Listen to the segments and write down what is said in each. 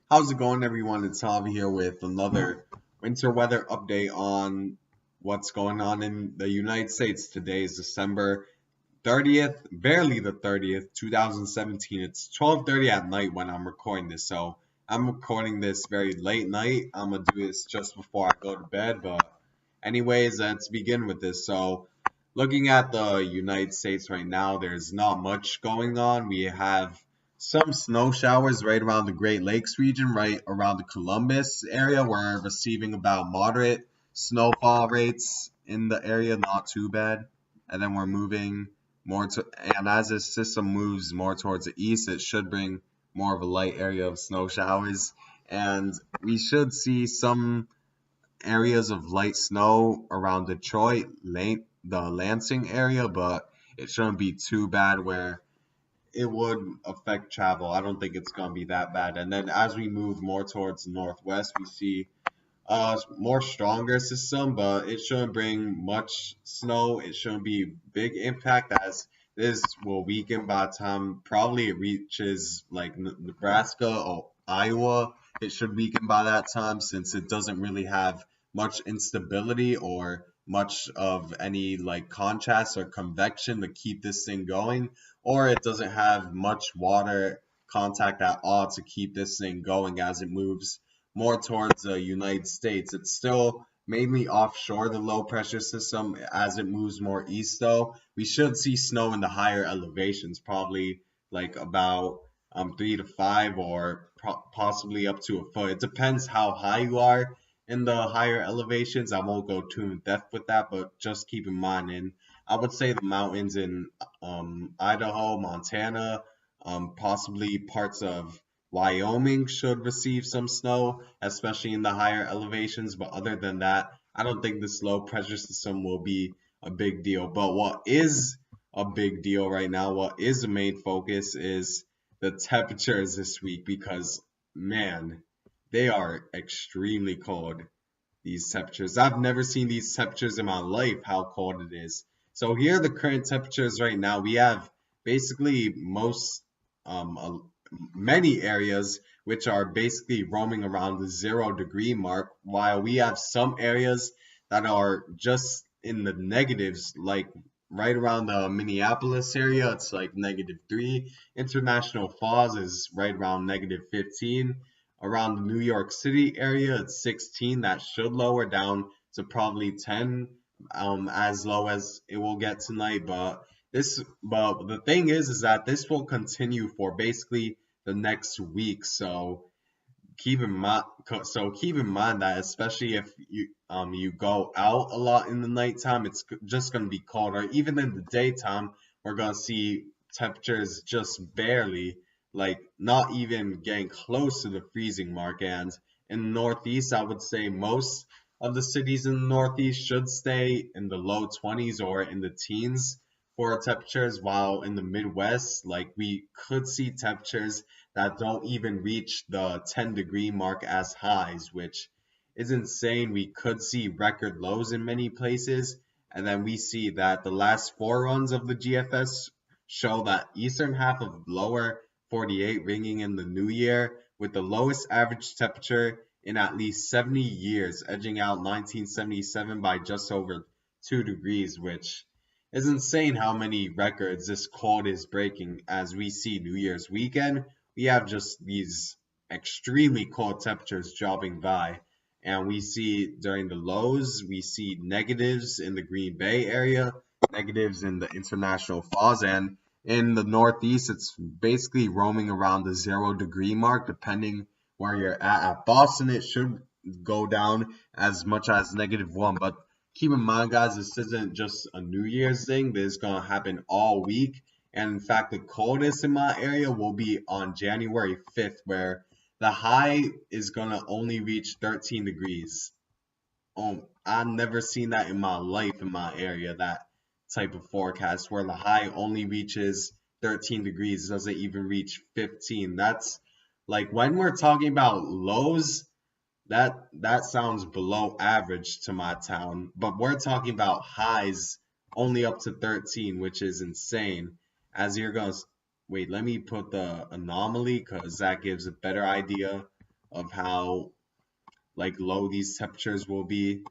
How's it going, everyone? It's Tom here with another winter weather update on what's going on in the United States. Today is December 30th, barely the 30th, 2017. It's 12:30 at night when I'm recording this, so I'm recording this very late night. I'm gonna do this just before I go to bed, but anyways, let's begin with this. So, looking at the United States right now, there's not much going on. We have some snow showers right around the Great Lakes region, right around the Columbus area. We're receiving about moderate snowfall rates in the area, not too bad. And then we're moving more to, and as this system moves more towards the east, it should bring more of a light area of snow showers. And we should see some areas of light snow around Detroit, the Lansing area, but it shouldn't be too bad where it would affect travel. I don't think it's gonna be that bad. And then as we move more towards the northwest, we see a more stronger system, but it shouldn't bring much snow. It shouldn't be big impact as this will weaken by the time probably it reaches like Nebraska or Iowa. It should weaken by that time since it doesn't really have much instability or much of any like contrast or convection to keep this thing going, or it doesn't have much water contact at all to keep this thing going as it moves more towards the United States. It's still mainly offshore, the low pressure system. As it moves more east, though, we should see snow in the higher elevations, probably like about 3 to 5 or possibly up to a foot. It depends how high you are in the higher elevations. I won't go too in depth with that, but just keep in mind. And I would say the mountains in Idaho, Montana, possibly parts of Wyoming should receive some snow, especially in the higher elevations. But other than that, I don't think this low pressure system will be a big deal. But what is a big deal right now, what is the main focus, is the temperatures this week because, man, they are extremely cold. These temperatures. I've never seen these temperatures in my life, how cold it is. So here are the current temperatures right now. We have basically many areas which are basically roaming around the 0 degree mark, while we have some areas that are just in the negatives, like right around the Minneapolis area, it's like -3. International Falls is right around -15. Around the New York City area, it's 16. That should lower down to probably 10, as low as it will get tonight. But the thing is that this will continue for basically the next week. Keep in mind that especially if you go out a lot in the nighttime, it's just gonna be colder. Even in the daytime, we're gonna see temperatures just barely, like not even getting close to the freezing mark. And in the Northeast, I would say most of the cities in the Northeast should stay in the low 20s or in the teens for temperatures, while in the Midwest, like we could see temperatures that don't even reach the 10-degree mark as highs, which is insane. We could see record lows in many places. And then we see that the last four runs of the GFS show that eastern half of lower 48 ringing in the new year with the lowest average temperature in at least 70 years, edging out 1977 by just over 2 degrees, which is insane how many records this cold is breaking. As we see New Year's weekend, we have just these extremely cold temperatures dropping by. And we see during the lows, we see negatives in the Green Bay area, negatives in the International Falls, and in the Northeast, it's basically roaming around the 0 degree mark, depending where you're at. At Boston, it should go down as much as -1. But keep in mind, guys, this isn't just a New Year's thing. This is going to happen all week. And in fact, the coldest in my area will be on January 5th, where the high is going to only reach 13 degrees. I've never seen that in my life in my area, that type of forecast where the high only reaches 13 degrees, doesn't even reach 15. That's like when we're talking about lows, that sounds below average to my town, but we're talking about highs only up to 13, which is insane. As you're gonna wait, let me put the anomaly because that gives a better idea of how like low these temperatures will be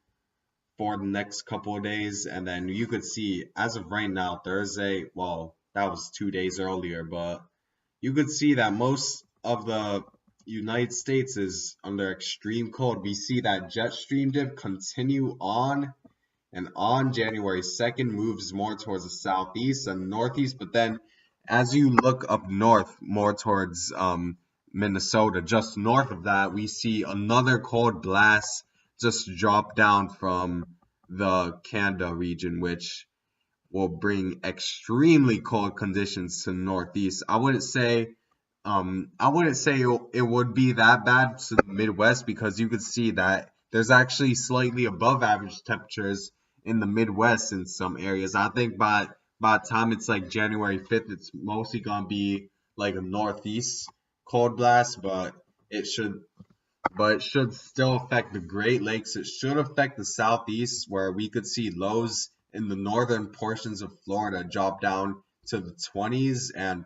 for the next couple of days. And then you could see as of right now, Thursday, well, that was 2 days earlier, but you could see that most of the United States is under extreme cold. We see that jet stream dip continue on, and on January 2nd moves more towards the southeast and northeast. But then as you look up north, more towards Minnesota, just north of that, we see another cold blast just drop down from the Canada region, which will bring extremely cold conditions to the northeast. I wouldn't say it would be that bad to the Midwest, because you could see that there's actually slightly above average temperatures in the Midwest in some areas. I think by the time it's like January 5th, it's mostly gonna be like a northeast cold blast, but it should still affect the Great Lakes. It should affect the southeast, where we could see lows in the northern portions of Florida drop down to the 20s, and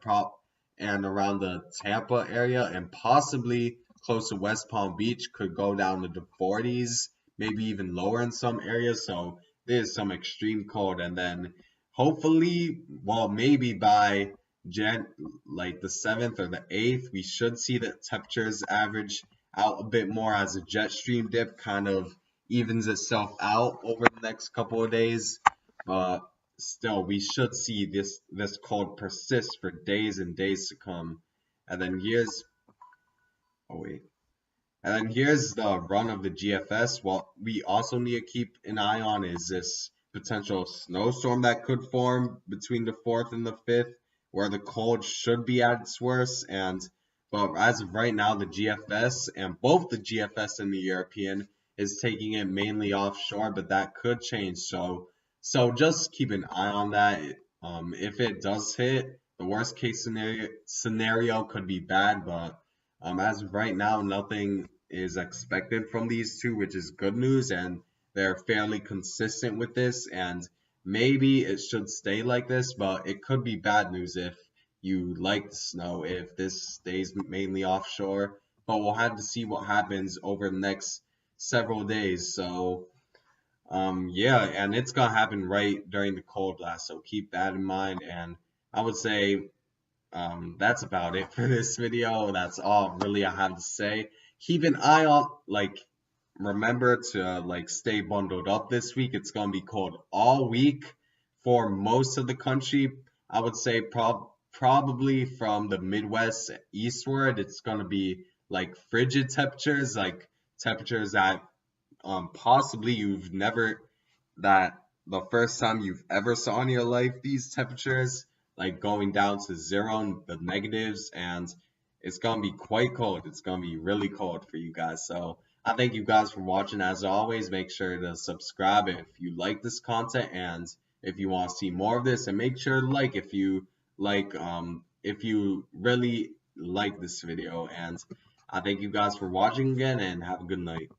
around the Tampa area, and possibly close to West Palm Beach could go down to the 40s, maybe even lower in some areas. So there's some extreme cold, and then hopefully, well, maybe by Jan like the 7th or the 8th, we should see the temperatures average out a bit more as a jet stream dip kind of evens itself out over the next couple of days. But still, we should see this cold persist for days and days to come. And then here's oh wait. And then here's the run of the GFS. What we also need to keep an eye on is this potential snowstorm that could form between the 4th and the 5th, where the cold should be at its worst. But as of right now, the GFS, and both the GFS and the European, is taking it mainly offshore, but that could change. So just keep an eye on that. If it does hit, the worst case scenario could be bad, but as of right now, nothing is expected from these two, which is good news, and they're fairly consistent with this. And maybe it should stay like this, but it could be bad news if you like the snow, if this stays mainly offshore. But we'll have to see what happens over the next several days. So, yeah, and it's gonna happen right during the cold blast, so keep that in mind. And I would say that's about it for this video. That's all really I have to say. Keep an eye on, remember to stay bundled up this week. It's gonna be cold all week for most of the country. I would say probably from the Midwest eastward, it's gonna be like frigid temperatures, like temperatures that possibly you've never that the first time you've ever saw in your life, these temperatures like going down to zero and the negatives, and it's gonna be quite cold. It's gonna be really cold for you guys. So I thank you guys for watching. As always, make sure to subscribe if you like this content, and if you want to see more of this, and make sure to like if you really like this video. And I thank you guys for watching again, and have a good night.